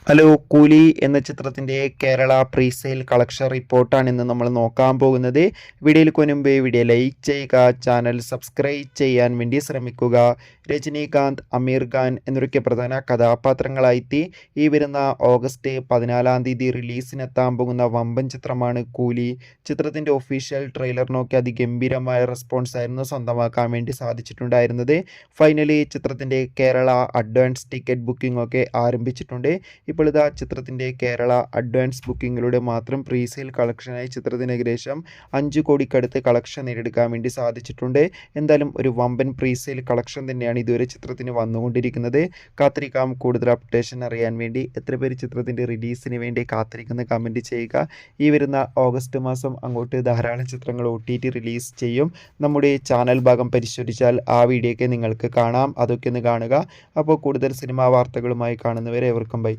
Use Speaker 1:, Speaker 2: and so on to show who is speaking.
Speaker 1: Hello കൂലി എന്ന ചിത്രത്തിൻ്റെ കേരള പ്രീസെയിൽ കളക്ഷൻ റിപ്പോർട്ടാണ് ഇന്ന് നമ്മൾ നോക്കാൻ പോകുന്നത്. വീഡിയോയിൽ മുൻപ് വീഡിയോ ലൈക്ക് ചെയ്യുക, ചാനൽ സബ്സ്ക്രൈബ് ചെയ്യാൻ വേണ്ടി ശ്രമിക്കുക. രജനീകാന്ത്, അമീർ ഖാൻ എന്നൊക്കെ പ്രധാന കഥാപാത്രങ്ങളായി ഈ വരുന്ന ഓഗസ്റ്റ് 14 റിലീസിനെത്താൻ പോകുന്ന വമ്പൻ ചിത്രമാണ് കൂലി. ചിത്രത്തിൻ്റെ ഒഫീഷ്യൽ ട്രെയിലർ നോക്കി അതിഗംഭീരമായ റെസ്പോൺസ് ആയിരുന്നു സ്വന്തമാക്കാൻ വേണ്ടി സാധിച്ചിട്ടുണ്ടായിരുന്നത്. ഫൈനലി ചിത്രത്തിൻ്റെ കേരള അഡ്വാൻസ് ടിക്കറ്റ് ബുക്കിംഗ് ഒക്കെ ആരംഭിച്ചിട്ടുണ്ട്. ഇപ്പോൾ ഇതാ ചിത്രത്തിൻ്റെ കേരള അഡ്വാൻസ് ബുക്കിങ്ങിലൂടെ മാത്രം പ്രീസെയിൽ കളക്ഷനായി ചിത്രത്തിന് ഏകദേശം 5 കോടിക്കടുത്ത് കളക്ഷൻ നേടിയെടുക്കാൻ വേണ്ടി സാധിച്ചിട്ടുണ്ട്. എന്തായാലും ഒരു വമ്പൻ പ്രീസെയിൽ കളക്ഷൻ തന്നെയാണ് ഇതുവരെ ചിത്രത്തിന് വന്നുകൊണ്ടിരിക്കുന്നത്. കാത്തിരിക്കാം കൂടുതൽ അപ്ഡേഷൻ അറിയാൻ വേണ്ടി. എത്ര പേര് ചിത്രത്തിൻ്റെ റിലീസിന് വേണ്ടി കാത്തിരിക്കുന്ന കമൻറ്റ് ചെയ്യുക. ഈ വരുന്ന ഓഗസ്റ്റ് മാസം അങ്ങോട്ട് ധാരാളം ചിത്രങ്ങൾ OTT റിലീസ് ചെയ്യും. നമ്മുടെ ചാനൽ ഭാഗം പരിശോധിച്ചാൽ ആ വീഡിയോ ഒക്കെ നിങ്ങൾക്ക് കാണാം. അതൊക്കെ ഒന്ന് കാണുക. അപ്പോൾ കൂടുതൽ സിനിമാ വാർത്തകളുമായി കാണുന്നവരെ എവർക്കും ബൈ.